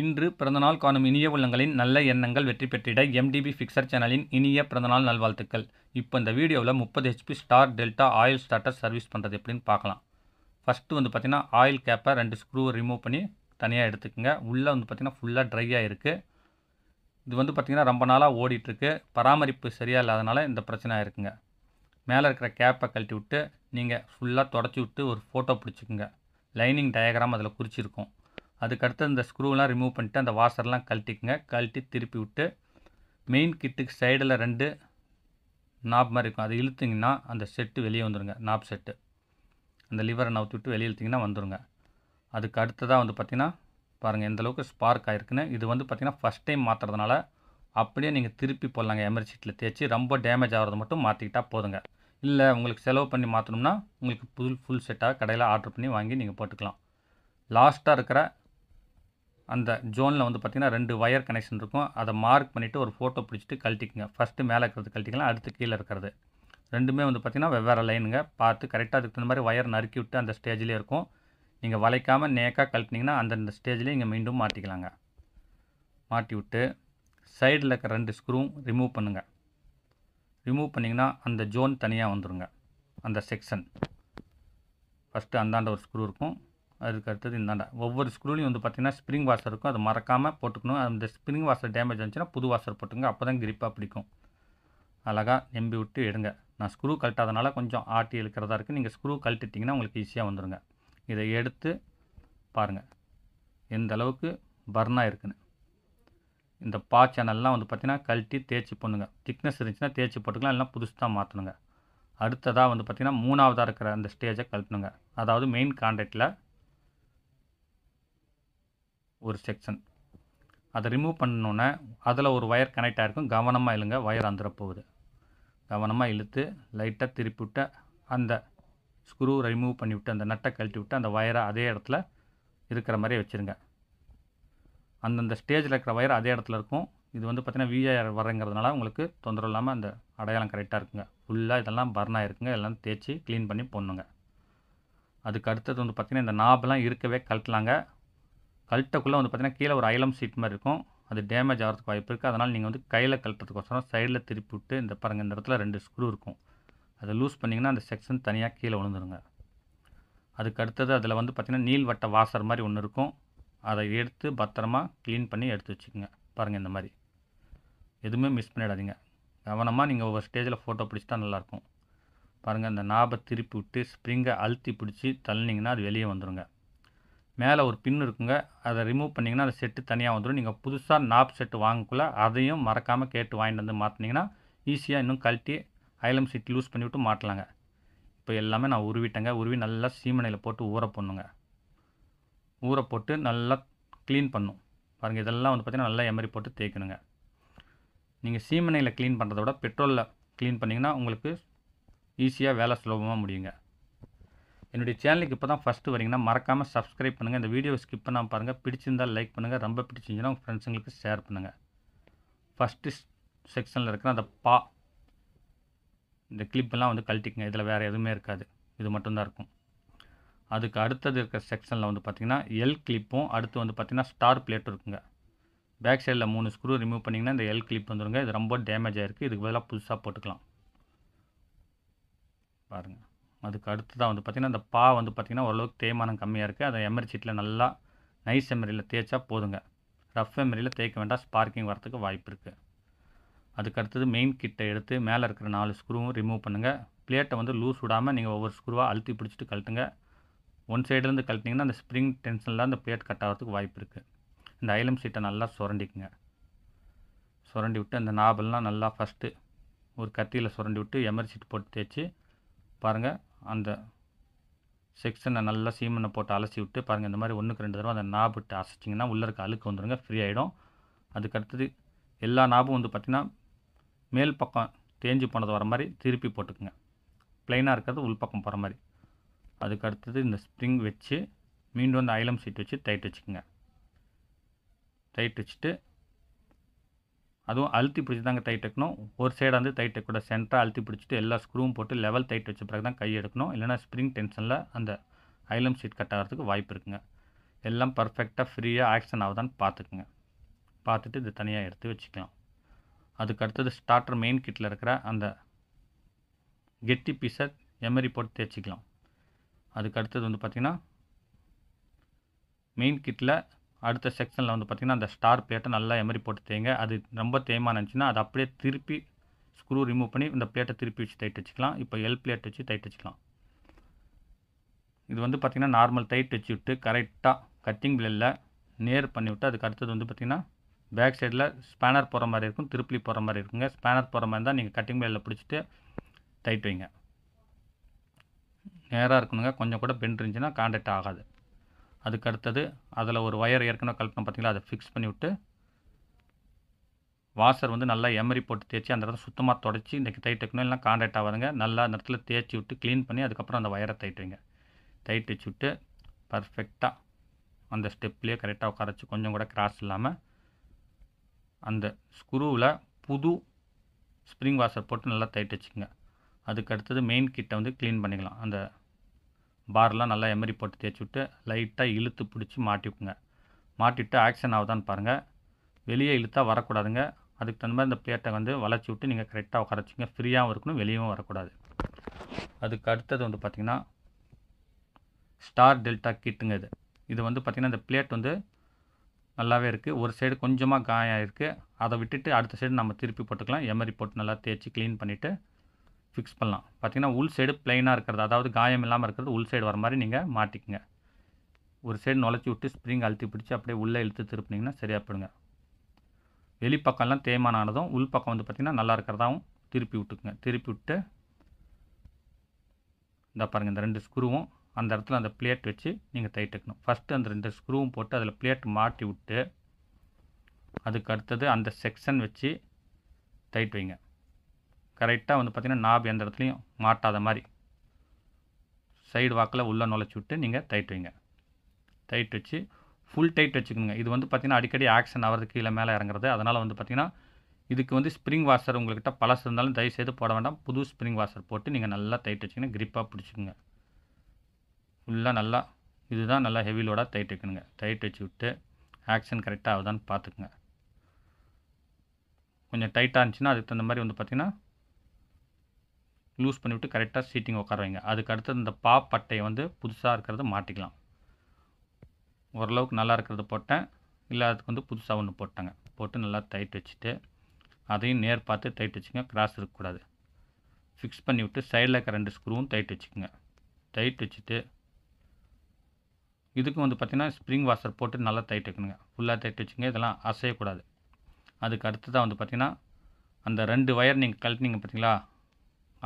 இன்று பிறந்தநாள் காணும் இனிய உள்ளங்களின் நல்ல எண்ணங்கள் வெற்றி பெற்றிட எம்டிபி ஃபிக்சர் சேனலின் இனிய பிறந்தநாள் நல்வாழ்த்துக்கள். இப்போ இந்த வீடியோவில் 30 HP star delta oil starter service பண்ணுறது எப்படின்னு பார்க்கலாம். ஃபஸ்ட்டு பார்த்தீங்கன்னா ஆயில் கேப்பை 2 ஸ்க்ரூ ரிமூவ் பண்ணி தனியாக எடுத்துக்கோங்க. உள்ளே பார்த்தீங்கன்னா ஃபுல்லாக ட்ரையாக இருக்குது. இது பார்த்தீங்கன்னா ரொம்ப நாளாக ஓடிட்டுருக்கு. பராமரிப்பு சரியாக இல்லாதனால இந்த பிரச்சனை இருக்குங்க. மேலே இருக்கிற கேப்பை கழட்டி விட்டு நீங்கள் ஃபுல்லாக தொடச்சி விட்டு ஒரு ஃபோட்டோ பிடிச்சிக்குங்க. லைனிங் டயக்ராம் அதில் குறிச்சிருக்கும். அதுக்கடுத்து இந்த ஸ்க்ரூலாம் ரிமூவ் பண்ணிவிட்டு அந்த வாஷர்லாம் கழட்டிக்குங்க. கழட்டி திருப்பி விட்டு மெயின் கிட்டுக்கு சைடில் 2 நாப் மாதிரி இருக்கும். அதை இழுத்திங்கன்னா அந்த செட்டு வெளியே வந்துடுங்க. நாப் செட்டு அந்த லிவரை நவுத்தி விட்டு வெளியே இழுத்திங்கன்னா வந்துடுங்க. அதுக்கு அடுத்ததாக பார்த்திங்கன்னா பாருங்கள் எந்தளவுக்கு ஸ்பார்க் ஆகிருக்குன்னு. இது பார்த்திங்கன்னா ஃபஸ்ட் டைம் மாற்றுறதுனால அப்படியே நீங்கள் திருப்பி போடலாங்க. எமர்ஜென்சியில் தேய்ச்சி ரொம்ப டேமேஜ் ஆகிறது மட்டும் மாற்றிக்கிட்டால் போதுங்க. இல்லை உங்களுக்கு செலவு பண்ணி மாற்றணும்னா உங்களுக்கு ஃபுல் செட்டாக கடையில் ஆர்டர் பண்ணி வாங்கி நீங்கள் போட்டுக்கலாம். லாஸ்ட்டாக இருக்கிற அந்த ஜோனில் பார்த்திங்கன்னா 2 வயர் கனெக்ஷன் இருக்கும். அதை மார்க் பண்ணிவிட்டு ஒரு ஃபோட்டோ பிடிச்சிட்டு கழட்டிக்குங்க. ஃபஸ்ட்டு மேலே இருக்கிறது கழட்டிக்கலாம், அடுத்து கீழே இருக்கிறது. ரெண்டுமே பார்த்திங்கன்னா வெவ்வேறு லைனுங்க. பார்த்து கரெக்டாக அதுக்கு தகுந்த மாதிரி வயர் நறுக்கி விட்டு அந்த ஸ்டேஜ்லேயே இருக்கும். நீங்கள் வளைக்காமல் நேக்காக கழட்டினீங்கன்னா அந்தந்த ஸ்டேஜ்லேயே இங்கே மீண்டும் மாட்டிக்கலாங்க. மாட்டி விட்டு சைடில் இருக்கிற 2 ஸ்க்ரூவும் ரிமூவ் பண்ணுங்கள். ரிமூவ் பண்ணிங்கன்னா அந்த ஜோன் தனியாக வந்துடுங்க. அந்த செக்ஷன் ஃபஸ்ட்டு அந்தாண்ட ஒரு ஸ்க்ரூ இருக்கும், அதுக்கு அடுத்தது இந்தாண்டா. ஒவ்வொரு ஸ்க்ரூலையும் பார்த்திங்கன்னா ஸ்ப்ரிங் வாஷர் இருக்கும். அதை மறக்காமல் போட்டுக்கணும். அந்த ஸ்ப்ரிங் வாஷர் டேமேஜ் ஆச்சுன்னா புது வாஷர் போட்டுங்க. அப்போ தான் கிரிப்பாக பிடிக்கும். அழகாக நம்பி விட்டு எடுங்க. நான் ஸ்க்ரூ கழட்டாதனால கொஞ்சம் ஆட்டி இழுக்கிறதா இருக்குது. நீங்கள் ஸ்க்ரூ கழட்டிட்டிங்கன்னா உங்களுக்கு ஈஸியாக வந்துடுங்க. இதை எடுத்து பாருங்கள் எந்த அளவுக்கு பர்னாக இருக்குன்னு. இந்த பா சேனல்லாம் பார்த்திங்கன்னா கழட்டி தேய்ச்சி பண்ணுங்க. திக்னஸ் இருந்துச்சுன்னா தேய்ச்சி போட்டுக்கலாம், இல்லைனா புதுசு தான் மாற்றணுங்க. அடுத்ததாக பார்த்திங்கன்னா 3ஆவதாக இருக்கிற அந்த ஸ்டேஜை கழட்டணுங்க. அதாவது மெயின் கான்டாக்டில் ஒரு செக்ஷன் அதை ரிமூவ் பண்ணோன்னே அதில் ஒரு வயர் கனெக்ட் ஆகிருக்கும். கவனமாக இழுங்க, வயர் வந்துட போகுது. கவனமாக இழுத்து லைட்டாக திருப்பி விட்டு அந்த ஸ்க்ரூ ரிமூவ் பண்ணி விட்டு அந்த நட்டை கழட்டி விட்டு அந்த வயரை அதே இடத்துல இருக்கிற மாதிரியே வச்சுருங்க. அந்தந்த ஸ்டேஜில் இருக்கிற வயர் அதே இடத்துல இருக்கும். இது பார்த்திங்கன்னா விஐஆர் வரங்கிறதுனால உங்களுக்கு தொந்தரவு இல்லாமல் அந்த அடையாளம் கரெக்டாக இருக்குங்க. ஃபுல்லாக இதெல்லாம் பர்ன் ஆகிருக்குங்க. எல்லாம் தேய்ச்சி க்ளீன் பண்ணி போடணுங்க. அதுக்கு அடுத்தது பார்த்திங்கன்னா இந்த நாபெலாம் இருக்கவே கழட்டலாங்க. கழட்டக்குள்ளே பார்த்திங்கன்னா கீழே ஒரு ஐலம் சீட் மாதிரி இருக்கும். அது டேமேஜ் ஆகிறதுக்கு வாய்ப்பு இருக்குது. அதனால் நீங்கள் கையில் கழட்டுறதுக்கோசரம் சைடில் திருப்பி விட்டு இந்த பாருங்கள் இந்த இடத்துல 2 ஸ்க்ரூ இருக்கும். அதை லூஸ் பண்ணிங்கன்னா அந்த செக்ஷன் தனியாக கீழே விழுந்துருங்க. அதுக்கு அடுத்தது அதில் பார்த்திங்கன்னா நீள்வட்ட வாஷர் மாதிரி ஒன்று இருக்கும். அதை எடுத்து பத்திரமா க்ளீன் பண்ணி எடுத்து வச்சுக்கோங்க. பாருங்கள் இந்த மாதிரி எதுவுமே மிஸ் பண்ணிடாதீங்க. கவனமாக நீங்கள் ஒவ்வொரு ஸ்டேஜில் ஃபோட்டோ பிடிச்சிட்டா நல்லாயிருக்கும். பாருங்கள் இந்த நாபை திருப்பி விட்டு ஸ்ப்ரிங்கை அழுத்தி பிடிச்சி தள்ளினீங்கன்னா அது வெளியே வந்துடுங்க. மேலே ஒரு பின் இருக்குங்க. அதை ரிமூவ் பண்ணிங்கன்னா அந்த செட்டு தனியாக வந்துடும். நீங்கள் புதுசாக நாப் செட்டு வாங்கக்குள்ளே அதையும் மறக்காமல் கேட்டு வாங்கிட்டு வந்து மாற்றினீங்கன்னா ஈஸியாக இன்னும் கழட்டி ஐலம் சீட் லூஸ் பண்ணிவிட்டு மாட்டலாங்க. இப்போ எல்லாமே நான் உருவிட்டேங்க. உருவி நல்லா சீமனையில் போட்டு ஊற போடணுங்க. ஊற போட்டு நல்லா க்ளீன் பண்ணும். பாருங்கள் இதெல்லாம் பார்த்திங்கன்னா நல்லா எமரி போட்டு தேய்க்கணுங்க. நீங்கள் சீமனையில் க்ளீன் பண்ணுறத விட பெட்ரோலில் க்ளீன் பண்ணிங்கன்னா உங்களுக்கு ஈஸியாக வேலை சுலபமாக முடியுங்க. என்னுடைய சேனலுக்கு இப்போ தான் ஃபஸ்ட்டு வரீங்கன்னா மறக்காமல் சப்ஸ்கிரைப் பண்ணுங்கள். இந்த வீடியோவை ஸ்கிப் பண்ணாமல் பாருங்கள். பிடிச்சிருந்தால் லைக் பண்ணுங்கள். ரொம்ப பிடிச்சிருந்துச்சுன்னா உங்கள் ஃப்ரெண்ட்ஸுங்களுக்கு ஷேர் பண்ணுங்கள். ஃபஸ்ட்டு செக்ஷனில் இருக்கிற அந்த இந்த கிளிப்பெல்லாம் கழட்டிக்குங்க. இதில் வேறு எதுவுமே இருக்காது, இது மட்டும்தான் இருக்கும். அதுக்கு அடுத்தது இருக்கிற செக்ஷனில் பார்த்திங்கன்னா எல் கிளிப்பும் அடுத்து பார்த்திங்கன்னா ஸ்டார் பிளேட்டும் இருக்குங்க. பேக் சைடில் 3 ஸ்க்ரூ ரிமூவ் பண்ணிங்கன்னா இந்த எல் கிளிப் வந்துடுங்க. இது ரொம்ப டேமேஜ் ஆகிருக்கு. இதுக்கு பதிலாக புதுசாக போட்டுக்கலாம். பாருங்கள். அதுக்கு அடுத்ததாக பார்த்திங்கன்னா இந்த பார்த்திங்கன்னா ஓரளவுக்கு தேய்மானம் கம்மியாக இருக்குது. அதை எமரி சீட்டில் நல்லா நைஸ் எமரியில் தேய்ச்சா போதுங்க. ரஃப் எமரியில் தேய்க்க வேண்டாம், ஸ்பார்க்கிங் வரத்துக்கு வாய்ப்பு இருக்குது. அதுக்கு அடுத்தது மெயின் கிட்டை எடுத்து மேலே இருக்கிற 4 ஸ்க்ரூவும் ரிமூவ் பண்ணுங்கள். பிளேட்டை லூஸ் விடாமல் நீங்கள் ஒவ்வொரு ஸ்க்ரூவாக அழுத்தி பிடிச்சிட்டு கழட்டுங்க. ஒன் சைடுலேருந்து கழட்டிங்கன்னா அந்த ஸ்ப்ரிங் டென்ஷனில் அந்த பிளேட் கட் ஆகிறதுக்கு வாய்ப்பு இருக்குது. இந்த ஐலம் சீட்டை நல்லா சுரண்டிக்குங்க. சுரண்டி விட்டு அந்த நாபெல்லாம் நல்லா ஃபஸ்ட்டு ஒரு கத்தியில் சுரண்டி விட்டு எமரி சீட் போட்டு தேய்ச்சி பாருங்கள். அந்த செக்ஷனை நல்லா சீமனை போட்டு அலசி விட்டு பாருங்கள். இந்த மாதிரி 1க்கு 2 தடவை அந்த நாப் விட்டு அசைச்சிங்கன்னா உள்ளே இருக்க அழுக்கு வந்துடுங்க, ஃப்ரீ ஆகிடும். அதுக்கடுத்தது எல்லா நாபும் பார்த்திங்கன்னா மேல் பக்கம் தேஞ்சு போனது வர மாதிரி திருப்பி போட்டுக்குங்க. ப்ளைனாக இருக்கிறது உள் பக்கம் போகிற மாதிரி. அதுக்கு அடுத்தது இந்த ஸ்ப்ரிங் வச்சு மீண்டும் அந்த ஐலம் சீட் வச்சு டைட் வச்சுக்கோங்க. டைட் வச்சுட்டு அதுவும் அழுத்தி பிடிச்சி தாங்க டைட் வைக்கணும். ஒரு சைடாக டைட் வைக்கூட சென்டராக அழுத்தி பிடிச்சிட்டு எல்லா ஸ்க்ரூவும் போட்டு லெவல் டைட் வச்ச பிறகு தான் கை எடுக்கணும். இல்லைனா ஸ்ப்ரிங் டென்ஷனில் அந்த ஐலம் சீட் கட் ஆகிறதுக்கு வாய்ப்பு இருக்குங்க. எல்லாம் பர்ஃபெக்டாக ஃப்ரீயாக ஆக்ஷன் ஆகுதான்னு பார்த்துக்குங்க. பார்த்துட்டு இது தனியாக எடுத்து வச்சுக்கலாம். அதுக்கு அடுத்தது ஸ்டார்டர் மெயின் கிட்டில் இருக்கிற அந்த கெட்டி பீஸை எமரி போட்டு தேய்ச்சிக்கலாம். அதுக்கு அடுத்தது வந்து பார்த்திங்கன்னா மெயின் கிட்டில் அடுத்த செக்ஷனில் வந்து பார்த்திங்கன்னா அந்த ஸ்டார் பிளேட்டை நல்லா எமரி போட்டு தேய்ங்க. அது ரொம்ப தேய்மானம் இருந்துச்சுன்னா அதை அப்படியே திருப்பி ஸ்க்ரூ ரிமூவ் பண்ணி இந்த பிளேட்டை திருப்பி வச்சு டைட் வச்சுக்கலாம். இப்போ எல் பிளேட் வச்சு டைட் வச்சுக்கலாம். இது வந்து பார்த்திங்கன்னா நார்மல் டைட் வச்சு விட்டு கரெக்டாக கட்டிங் பிளேடில் நேர் பண்ணி விட்டு அதுக்கு அடுத்தது வந்து பார்த்திங்கன்னா பேக் சைடில் ஸ்பேனர் போகிற மாதிரி இருக்கும், திருப்பி போகிற மாதிரி இருக்குங்க. ஸ்பேனர் போகிற மாதிரி இருந்தால் நீங்கள் கட்டிங் பிளேடில் பிடிச்சிட்டு டைட் வைங்க. நேராக இருக்கணுங்க, கொஞ்சம் கூட பெண்ட் இருந்துச்சுன்னா கான்டாக்ட் ஆகாது. அதுக்கு அடுத்தது அதில் ஒரு ஒயர் ஏற்கனவே கலப்பணும் பார்த்திங்களா, அதை ஃபிக்ஸ் பண்ணி விட்டு வாஷர் வந்து நல்லா எமரி போட்டு தேய்ச்சி அந்த இடத்துல சுத்தமாக தொடச்சி இன்றைக்கி டைட் வைக்கணும், இல்லைனா கான்டாக்ட் ஆகாதுங்க. நல்லா அந்த இடத்துல தேய்ச்சி விட்டு க்ளீன் பண்ணி அதுக்கப்புறம் அந்த ஒயரை டைட் வைங்க. டைட் வச்சு விட்டு பர்ஃபெக்டாக அந்த ஸ்டெப்லேயே கரெக்டாக உட்கார வச்சு கொஞ்சம் கூட கிராஸ் இல்லாமல் அந்த ஸ்க்ரூவில் புது ஸ்ப்ரிங் வாஷர் போட்டு நல்லா டைட் வச்சுக்கோங்க. அதுக்கு அடுத்தது மெயின் கிட்டை வந்து க்ளீன் பண்ணிக்கலாம். அந்த பார்லாம் நல்லா எமரி போட்டு தேய்ச்சி விட்டு லைட்டாக இழுத்து பிடிச்சி மாட்டிவிக்குங்க. மாட்டிவிட்டு ஆக்ஷன் ஆகுதான்னு பாருங்கள். வெளியே இழுத்தா வரக்கூடாதுங்க. அதுக்கு தகுந்த மாதிரி இந்த பிளேட்டை வந்து வளைச்சி விட்டு நீங்கள் கரெக்டாக உட்கார வச்சுங்க. ஃப்ரீயாகவும் இருக்கணும், வெளியவும் வரக்கூடாது. அதுக்கு அடுத்தது வந்து பார்த்திங்கன்னா ஸ்டார் டெல்டா கிட்டுங்க. இது வந்து பார்த்திங்கன்னா இந்த பிளேட் வந்து நல்லாவே இருக்குது. ஒரு சைடு கொஞ்சமாக காயம் இருக்குது, அதை விட்டுட்டு அடுத்த சைடு நம்ம திருப்பி போட்டுக்கலாம். எமரி போட்டு நல்லா தேய்ச்சி க்ளீன் பண்ணிவிட்டு ஃபிக்ஸ் பண்ணலாம். பார்த்திங்கன்னா உள் சைடு ப்ளைனாக இருக்கிறது, அதாவது காயம் இல்லாமல் இருக்கிறது உள் சைடு வர மாதிரி நீங்கள் மாட்டிக்குங்க. ஒரு சைடு நுழைச்சி விட்டு ஸ்ப்ரிங் அழுத்தி பிடிச்சி அப்படியே உள்ளே இழுத்து திருப்பினீங்கன்னா சரியாக போடுங்க. வெளிப்பக்கம்லாம் தேய்மானம் ஆனதும் உள் பக்கம் வந்து பார்த்திங்கன்னா நல்லா இருக்கிறதாவும் திருப்பி விட்டுக்குங்க. திருப்பி விட்டு இந்த பாருங்கள், இந்த 2 ஸ்க்ரூவும் அந்த இடத்துல அந்த பிளேட் வச்சு நீங்கள் டைட் வைக்கணும். ஃபஸ்ட்டு அந்த 2 ஸ்க்ரூவும் போட்டு அதில் பிளேட் மாட்டி விட்டு அதுக்கு அடுத்தது அந்த செக்ஷன் வச்சு டைட் வைங்க. கரெக்டாக வந்து பார்த்திங்கன்னா நாப் எந்த இடத்துலையும் மாட்டாத மாதிரி சைடு வாக்கில் உள்ளே நுழைச்சி விட்டு நீங்கள் டைட் வைங்க. டைட் வச்சு ஃபுல் டைட் வச்சுக்கோங்க. இது வந்து பார்த்திங்கன்னா அடிக்கடி ஆக்ஷன் ஆகிறது, கீழே மேலே இறங்குறது. அதனால் வந்து பார்த்திங்கன்னா இதுக்கு வந்து ஸ்ப்ரிங் வாஷர் உங்கள்கிட்ட பழசு இருந்தாலும் தயவுசெய்து போட வேண்டாம். புது ஸ்ப்ரிங் வாஷர் போட்டு நீங்கள் நல்லா டைட் வச்சுக்கணும். கிரிப்பாக பிடிச்சிக்கோங்க. ஃபுல்லாக நல்லா இதுதான் நல்லா ஹெவி லோடாக டைட் வைக்கணுங்க. டைட் வச்சு விட்டு ஆக்ஷன் கரெக்டாக ஆகுதான்னு பார்த்துக்குங்க. கொஞ்சம் டைட்டாக இருந்துச்சுன்னா அதுக்கு தகுந்த மாதிரி வந்து பார்த்திங்கன்னா லூஸ் பண்ணிவிட்டு கரெக்டாக சீட்டிங் உட்கார வைங்க. அதுக்கு அடுத்தது இந்த பட்டையை வந்து புதுசாக இருக்கிறத மாட்டிக்கலாம். ஓரளவுக்கு நல்லா இருக்கிறத போட்டேன், இல்லை அதுக்கு வந்து புதுசாக ஒன்று போட்டாங்க. போட்டு நல்லா டைட் வச்சுட்டு அதையும் நேர் பார்த்து டைட் வச்சுங்க. கிராஸ் இருக்கக்கூடாது. ஃபிக்ஸ் பண்ணி விட்டு சைடில் இருக்க 2 ஸ்க்ரூவும் டைட் வச்சுக்கோங்க. டைட் வச்சுட்டு இதுக்கும் வந்து பார்த்திங்கன்னா ஸ்ப்ரிங் வாஷர் போட்டு நல்லா டைட் வைக்கணுங்க. ஃபுல்லாக டைட் வச்சுங்க. இதெல்லாம் அசையக்கூடாது. அதுக்கு அடுத்ததாக வந்து பார்த்திங்கன்னா அந்த 2 ஒயர் நீங்கள் கழட்டினீங்க பார்த்தீங்களா,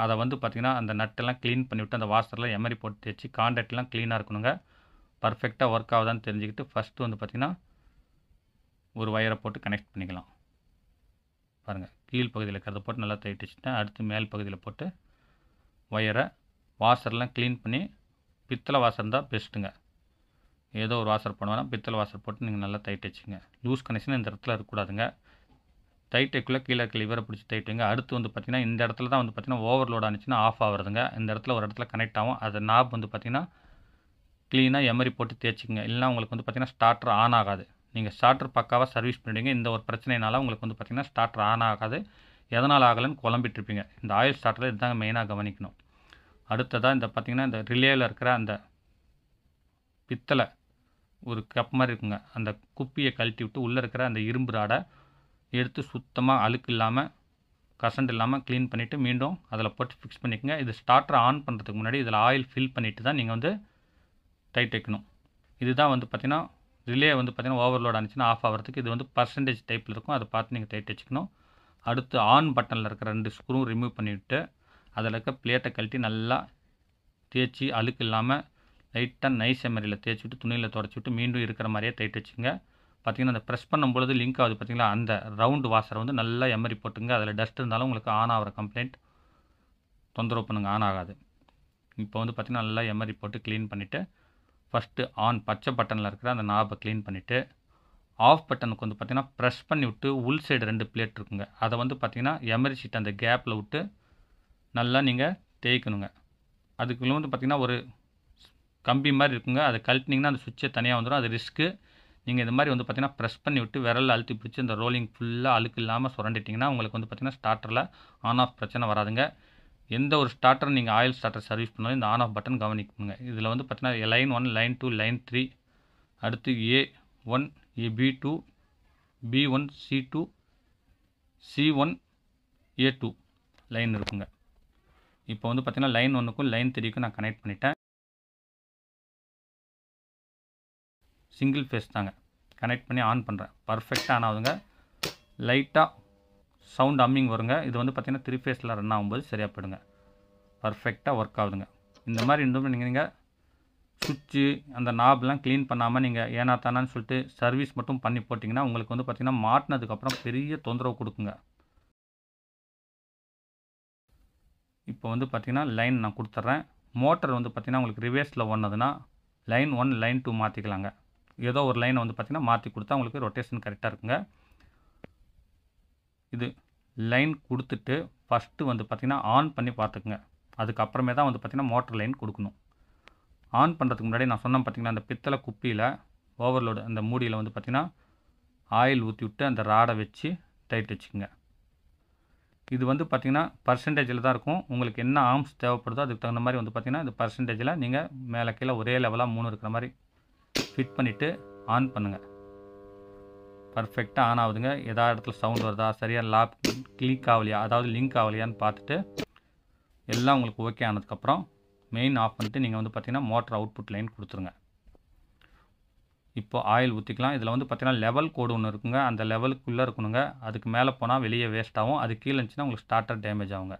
அதை வந்து பார்த்திங்கன்னா அந்த நட்டெல்லாம் க்ளீன் பண்ணிவிட்டு அந்த வாஷரில் எமரி போட்டு தேய்ச்சி கான்டாக்ட்லாம் க்ளீனாக இருக்கணுங்க. பர்ஃபெக்டாக ஒர்க் ஆகுதான்னு தெரிஞ்சுக்கிட்டு ஃபஸ்ட்டு வந்து பார்த்திங்கன்னா ஒரு ஒயரை போட்டு கனெக்ட் பண்ணிக்கலாம். பாருங்கள், கீழ் பகுதியில் இருக்கிறத போட்டு நல்லா டைட் வச்சுட்டேன். அடுத்து மேல் பகுதியில் போட்டு ஒயரை வாஷர்லாம் க்ளீன் பண்ணி, பித்தளை வாஷர் இருந்தால் பெஸ்ட்டுங்க. ஏதோ ஒரு வாஷர் போட வேணாம், பித்தளை வாஷர் போட்டு நீங்கள் நல்லா டைட் வச்சுங்க. லூஸ் கனெக்ஷன் இந்த இடத்துல இருக்கக்கூடாதுங்க. டைட் வைக்குள்ளே கீழே லிவரை பிடிச்சி டைட் வைங்க. அடுத்து வந்து பார்த்திங்கன்னா இந்த இடத்துல தான் வந்து பார்த்திங்கன்னா ஓவர்லோட் ஆனிச்சுன்னா ஆஃப் ஆகுறதுங்க. இந்த இடத்துல ஒரு இடத்துல கனெக்ட் ஆகும். அது நாப் வந்து பார்த்திங்கன்னா க்ளீனாக எமரி போட்டு தேய்ச்சிங்க. இல்லைனா உங்களுக்கு வந்து பார்த்திங்கன்னா ஸ்டார்டர் ஆன் ஆகாது. நீங்கள் ஸ்டார்டர் பக்காவாக சர்வீஸ் பண்ணிவிடுங்க. இந்த ஒரு பிரச்சனைனால உங்களுக்கு வந்து பார்த்திங்கன்னா ஸ்டார்டர் ஆன் ஆகாது. எதனால் ஆகலைன்னு குழம்பிட்டுருப்பீங்க. இந்த ஆயில் ஸ்டார்டரில் இதுதாங்க மெயினாக கவனிக்கணும். அடுத்ததாக இந்த பார்த்திங்கன்னா இந்த ரிலேவில் இருக்கிற அந்த பித்தளை ஒரு கப் மாதிரி இருக்குங்க, அந்த குப்பியை கழட்டி விட்டு உள்ளே இருக்கிற அந்த இரும்பு ராடை எடுத்து சுத்தமாக அழுக்கு இல்லாமல் கசண்டு இல்லாமல் க்ளீன் பண்ணிவிட்டு மீண்டும் அதில் போட்டு ஃபிக்ஸ் பண்ணிக்கோங்க. இது ஸ்டார்டர் ஆன் பண்ணுறதுக்கு முன்னாடி இதில் ஆயில் ஃபில் பண்ணிவிட்டு தான் நீங்கள் வந்து டைட் வைக்கணும். இதுதான் வந்து பார்த்திங்கன்னா ரிலே வந்து பார்த்திங்கன்னா ஓவர்லோட் ஆனிச்சுன்னா ஆஃப் ஆகிறதுக்கு இது வந்து பர்சன்டேஜ் டைப்பில் இருக்கும். அதை பார்த்து நீங்கள் டைட் வச்சுக்கணும். அடுத்து ஆன் பட்டனில் இருக்கிற 2 ஸ்க்ரூ ரிமூவ் பண்ணிவிட்டு அதில் இருக்க பிளேட்டை கழட்டி நல்லா தேய்ச்சி அழுக்கு இல்லாமல் லைட்டாக நைஸ் எமரியில் தேய்ச்சி விட்டு துணியில் தொடச்சி விட்டு மீண்டும் இருக்கிற மாதிரியே டைட் வச்சுங்க. பார்த்திங்கன்னா அந்த ப்ரெஸ் பண்ணும்பொழுது லிங்க் ஆகுது பார்த்திங்களா, அந்த ரவுண்டு வாஷரை வந்து நல்லா எமரி போட்டுங்க. அதில் டஸ்ட் இருந்தாலும் உங்களுக்கு ஆன் ஆகிற கம்ப்ளைண்ட் தொந்தரவு பண்ணுங்க, ஆன் ஆகாது. இப்போ வந்து பார்த்திங்கன்னா நல்லா எமரி போட்டு க்ளீன் பண்ணிவிட்டு ஃபஸ்ட்டு ஆன் பச்சை பட்டனில் இருக்கிற அந்த நாபை க்ளீன் பண்ணிவிட்டு ஆஃப் பட்டனுக்கு வந்து பார்த்திங்கன்னா ப்ரெஸ் பண்ணி விட்டு உள் சைடு 2 பிளேட் இருக்குங்க, அதை வந்து பார்த்திங்கன்னா எமரி ஷீட் அந்த கேப்பில் விட்டு நல்லா நீங்கள் தேய்க்கணுங்க. அதுக்குள்ளே வந்து பார்த்திங்கன்னா ஒரு கம்பி மாதிரி இருக்குங்க. அதை கழட்டினீங்கன்னா அந்த சுவிட்சே தனியாக வந்துடும். அது ரிஸ்க்கு. நீங்கள் இந்த மாதிரி வந்து பார்த்தீங்கன்னா ப்ரெஸ் பண்ணி விட்டு விரலில் அழுத்தி பிடிச்சி இந்த ரோலிங் ஃபுல்லாக அழுக்கு இல்லாமல் சுரண்டிட்டிங்கன்னா உங்களுக்கு வந்து பார்த்தீங்கன்னா ஸ்டார்டரில் ஆன் ஆஃப் பிரச்சனை வராதுங்க. எந்த ஒரு ஸ்டார்டர் நீங்கள் ஆயில் ஸ்டார்டர் சர்வீஸ் பண்ணாலும் இந்த ஆன் ஆஃப் பட்டன் கவனிக்கணுங்க. இதில் வந்து பார்த்தீங்கன்னா லைன் 1, லைன் 2, லைன் 3, அடுத்து A1, B2, B1, C2, C1, A2 line இருக்குங்க. இப்போ வந்து பார்த்தீங்கன்னா லைன் 1க்கும் லைன் 3க்கும் நான் கனெக்ட் பண்ணிட்டேன். சிங்கிள் ஃபேஸ் தாங்க. கனெக்ட் பண்ணி ஆன் பண்ணுறேன். பர்ஃபெக்டாக ஆன் ஆகுதுங்க. லைட்டாக சவுண்ட் அம்மிங் வருங்க. இது வந்து பார்த்தீங்கன்னா 3 ஃபேஸில் ரன் ஆகும்போது சரியாக போயிடுங்க. பர்ஃபெக்டாக ஒர்க் ஆகுதுங்க. இந்த மாதிரி இருந்தும் நீங்கள் சுவிட்சு அந்த நாப்லாம் க்ளீன் பண்ணாமல் நீங்கள் ஏனா தானான்னு சொல்லிட்டு சர்வீஸ் மட்டும் பண்ணி போட்டிங்கன்னா உங்களுக்கு வந்து பார்த்தீங்கன்னா மாட்டினதுக்கப்புறம் பெரிய தொந்தரவு கொடுக்குங்க. இப்போ வந்து பார்த்தீங்கன்னா லைன் நான் கொடுத்துட்றேன். மோட்டர் வந்து பார்த்தீங்கன்னா உங்களுக்கு ரிவர்ஸில் ஓடுனதுன்னா லைன் 1, லைன் 2 மாற்றிக்கலாங்க. ஏதோ ஒரு லைனை வந்து பார்த்தீங்கன்னா மாற்றி கொடுத்தா உங்களுக்கு ரொட்டேஷன் கரெக்டாக இருக்குங்க. இது லைன் கொடுத்துட்டு ஃபஸ்ட்டு வந்து பார்த்தீங்கன்னா ஆன் பண்ணி பார்த்துக்குங்க. அதுக்கப்புறமே தான் வந்து பார்த்தீங்கன்னா மோட்டர் லைன் கொடுக்கணும். ஆன் பண்ணுறதுக்கு முன்னாடி நான் சொன்னேன் பார்த்தீங்கன்னா அந்த பித்தளை குப்பியில் ஓவர்லோடு அந்த மூடியில் வந்து பார்த்தீங்கன்னா ஆயில் ஊற்றி விட்டு அந்த ராடை வச்சு டைட் வச்சுக்கோங்க. இது வந்து பார்த்தீங்கன்னா பர்சன்டேஜில் தான் இருக்கும். உங்களுக்கு என்ன ஆர்ம்ஸ் தேவைப்படுதோ அதுக்கு தகுந்த மாதிரி வந்து பார்த்தீங்கன்னா இந்த பர்சன்டேஜில் நீங்கள் மேலே கீழே ஒரே லெவலாக 3 இருக்கிற மாதிரி ஃபிட் பண்ணிவிட்டு ஆன் பண்ணுங்கள். பர்ஃபெக்டாக ஆன் ஆகுதுங்க. எதாவது இடத்துல சவுண்ட் வருதா, சரியாக லாக் கிளிக் ஆகலையா, அதாவது லிங்க் ஆகலையான்னு பார்த்துட்டு எல்லாம் உங்களுக்கு ஓகே ஆனதுக்கப்புறம் மெயின் ஆஃப் பண்ணிட்டு நீங்கள் வந்து பார்த்தீங்கன்னா மோட்டர் அவுட்புட் லைன் கொடுத்துருங்க. இப்போ ஆயில் ஊற்றிக்கலாம். இதில் வந்து பார்த்தீங்கன்னா லெவல் கோடு ஒன்று இருக்குங்க. அந்த லெவலுக்குள்ளே இருக்கணுங்க. அதுக்கு மேலே போனால் வெளியே வேஸ்ட் ஆகும். அது கீழே இருந்துச்சுன்னா உங்களுக்கு ஸ்டார்டர் டேமேஜ் ஆகுங்க.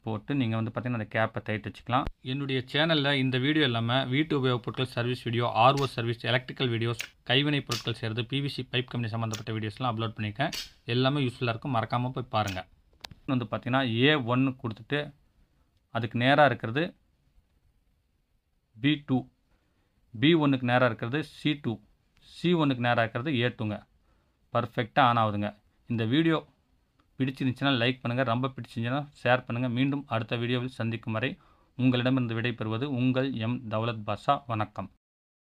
போட்டு நீங்கள் வந்து பார்த்தீங்கன்னா அந்த கேப்பை டைட் வச்சுக்கலாம். என்னுடைய சேனலில் இந்த வீடியோ இல்லாமல் வீட்டு உபயோகப் பொருட்கள் service video, RO service, electrical videos, கைவினை பொருட்கள் செய்கிறது, பிவிசி பைப் கம்பெனி சம்மந்தப்பட்ட வீடியோஸ்லாம் அப்லோட் பண்ணியிருக்கேன். எல்லாமே யூஸ்ஃபுல்லாக இருக்கும். மறக்காமல் போய் பாருங்கள். வந்து பார்த்தீங்கன்னா A1 கொடுத்துட்டு அதுக்கு நேராக இருக்கிறது B2, B1க்கு நேராக இருக்கிறது C2, C1க்கு நேராக இருக்கிறது A2ங்க. பர்ஃபெக்டாக ஆன் ஆகுதுங்க. இந்த வீடியோ பிடிச்சிருந்துச்சுன்னா லைக் பண்ணுங்கள். ரொம்ப பிடிச்சிருந்துச்சுன்னா ஷேர் பண்ணுங்கள். மீண்டும் அடுத்த வீடியோவில் சந்திக்கும் வரை உங்களிடமிருந்து விடைபெறுவது உங்கள் எம். தௌலத் பாஷா. வணக்கம்.